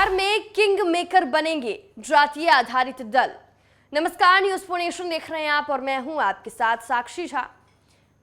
बिहार में king maker बनेंगे जातीय आधारित दल। नमस्कार, न्यूज फॉर नेशन देख रहे हैं आप और मैं हूं आपके साथ साक्षी झा।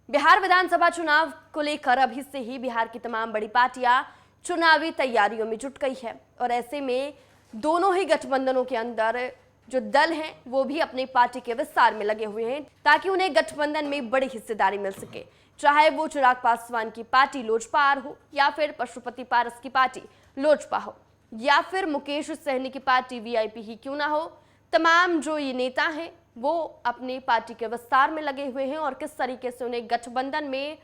बिहार विधानसभा चुनाव को लेकर अभी से ही बिहार की तमाम बड़ी पार्टियां चुनावी तैयारियों में जुट गई है और ऐसे में दोनों ही गठबंधनों के अंदर जो दल हैं वो भी अपनी पार्टी के विस्तार में लगे हुए हैं ताकि उन्हें गठबंधन में बड़ी हिस्सेदारी मिल सके, चाहे वो चिराग पासवान की पार्टी लोजपा हो या फिर पशुपति पारस की पार्टी लोजपा हो या फिर मुकेश सहनी की पार्टी वीआईपी ही क्यों ना हो। तमाम जो ये नेता हैं वो अपनी पार्टी के विस्तार में लगे हुए हैं और किस तरीके से उन्हें गठबंधन में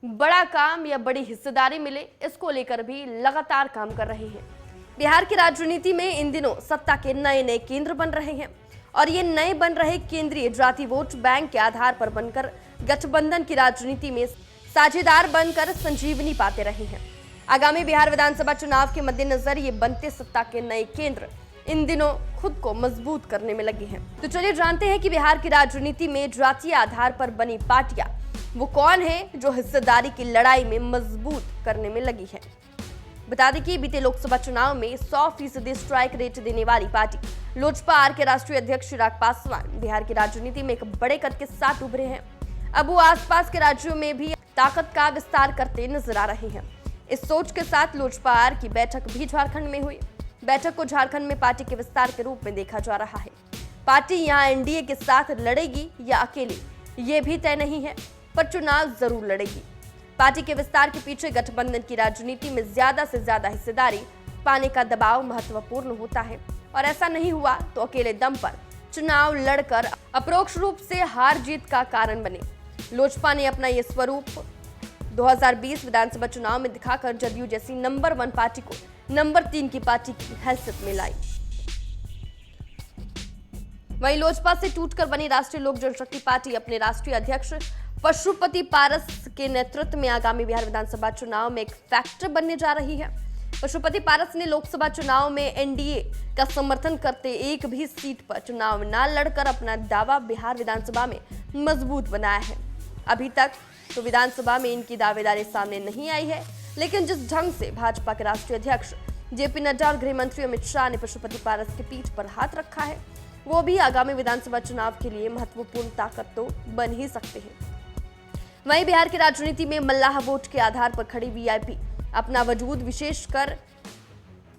बड़ा काम या बड़ी हिस्सेदारी मिले इसको लेकर भी लगातार काम कर रहे हैं। बिहार की राजनीति में इन दिनों सत्ता के नए नए केंद्र बन रहे हैं और ये नए बन रहे केंद्रीय जाति वोट बैंक के आधार पर बनकर गठबंधन की राजनीति में साझेदार बनकर संजीवनी पाते रहे हैं। आगामी बिहार विधानसभा चुनाव के मद्देनजर ये बनते सत्ता के नए केंद्र इन दिनों खुद को मजबूत करने में लगे हैं। तो चलिए जानते हैं कि बिहार की राजनीति में जातीय आधार पर बनी पार्टियां वो कौन है जो हिस्सेदारी की लड़ाई में मजबूत करने में लगी है। बता दें कि बीते लोकसभा चुनाव में 100% स्ट्राइक रेट देने वाली पार्टी लोजपा आर के राष्ट्रीय अध्यक्ष चिराग पासवान बिहार की राजनीति में एक बड़े कद के साथ उभरे हैं। अब वो आसपास के राज्यों में भी ताकत का विस्तार करते नजर आ रहे हैं। इस सोच के साथ लोजपा आर की बैठक भी झारखंड में हुई। बैठक को झारखंड में पार्टी के विस्तार के रूप में देखा जा रहा है। पार्टी यहां एनडीए के साथ लड़ेगी या अकेले ये भी तय नहीं है, पर चुनाव जरूर लड़ेगी। पार्टी के विस्तार के पीछे गठबंधन की राजनीति में ज्यादा से ज्यादा हिस्सेदारी पाने का दबाव महत्वपूर्ण होता है और ऐसा नहीं हुआ तो अकेले दम पर चुनाव लड़कर अप्रोक्ष रूप से हार जीत का कारण बने। लोजपा ने अपना ये स्वरूप 2020 विधानसभा चुनाव में दिखाकर जदयू जैसी नंबर 1 पार्टी को नंबर 3 की पार्टी की हैसियत में लाई। वहीं लोजपा से टूटकर बनी राष्ट्रीय लोक जनशक्ति पार्टी अपने राष्ट्रीय अध्यक्ष पशुपति पारस के नेतृत्व में आगामी बिहार विधानसभा चुनाव में एक फैक्टर बनने जा रही है। पशुपति पारस ने लोकसभा चुनाव में एनडीए का समर्थन करते एक भी सीट पर चुनाव न लड़कर अपना दावा बिहार विधानसभा में मजबूत बनाया है। अभी तक तो विधानसभा में इनकी दावेदारी सामने नहीं आई है, लेकिन जिस ढंग से भाजपा के राष्ट्रीय अध्यक्ष जेपी नड्डा और गृह मंत्री अमित शाह ने पशुपति पारस की पीठ पर हाथ रखा है, वो भी आगामी विधानसभा चुनाव के लिए महत्वपूर्ण ताकत तो बन ही सकते हैं। वहीं बिहार की राजनीति में मल्लाह वोट के आधार पर खड़ी वीआईपी अपना वजूद विशेषकर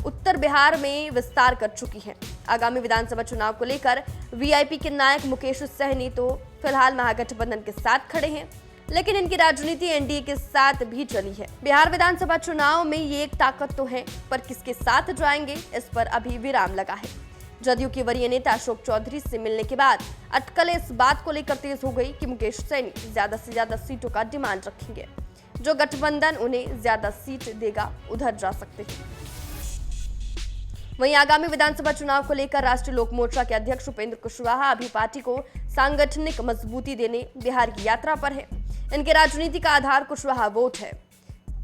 उत्तर बिहार में विस्तार कर चुकी है। आगामी विधानसभा चुनाव को लेकर वीआईपी के नायक मुकेश सहनी तो फिलहाल महागठबंधन के साथ खड़े हैं, लेकिन इनकी राजनीति एनडीए के साथ भी चली है। बिहार विधानसभा चुनाव में ये एक ताकत तो है, पर किसके साथ जाएंगे इस पर अभी विराम लगा है। जदयू के वरीय नेता अशोक चौधरी से मिलने के बाद अटकलें इस बात को लेकर तेज हो गई कि मुकेश सहनी ज्यादा से ज्यादा सीटों का डिमांड रखेंगे। जो गठबंधन उन्हें ज्यादा सीट देगा उधर जा सकते हैं। वहीं आगामी विधानसभा चुनाव को लेकर राष्ट्रीय लोक मोर्चा के अध्यक्ष उपेंद्र कुशवाहा अभी पार्टी को सांगठनिक मजबूती देने बिहार की यात्रा पर है। इनके राजनीति का आधार कुशवाहा वोट है।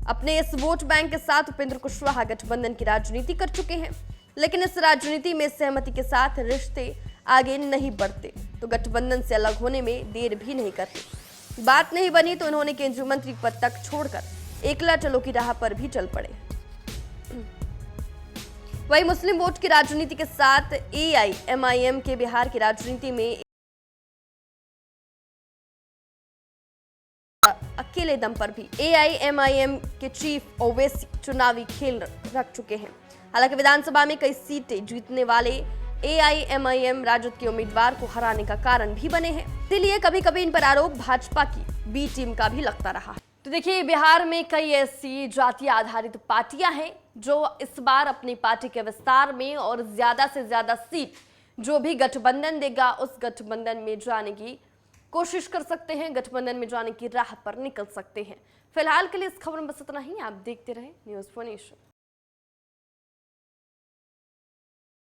अपने इस वोट बैंक के साथ उपेंद्र कुशवाहा गठबंधन की राजनीति कर चुके हैं, लेकिन इस राजनीति में सहमति के साथ रिश्ते आगे नहीं बढ़ते तो गठबंधन से अलग होने में देर भी नहीं करते। बात नहीं बनी तो उन्होंने केंद्रीय मंत्री पद तक छोड़कर एकला चलो की राह पर भी चल पड़े। वहीं मुस्लिम वोट की राजनीति के साथ एआईएमआईएम के बिहार की राजनीति में अकेले दम पर भी एआईएमआईएम के चीफ ओवैसी चुनावी खेल रख चुके हैं। हालांकि विधानसभा में कई सीटें जीतने वाले एआईएमआईएम राजद के उम्मीदवार को हराने का कारण भी बने हैं, इसलिए कभी कभी इन पर आरोप भाजपा की बी टीम का भी लगता रहा। तो देखिए, बिहार में कई ऐसी जातीय आधारित पार्टियां हैं जो इस बार अपनी पार्टी के विस्तार में और ज्यादा से ज्यादा सीट जो भी गठबंधन देगा उस गठबंधन में जाने की कोशिश कर सकते हैं, गठबंधन में जाने की राह पर निकल सकते हैं। फिलहाल के लिए इस खबर में बस इतना ही। आप देखते रहें न्यूज फॉर नेशन।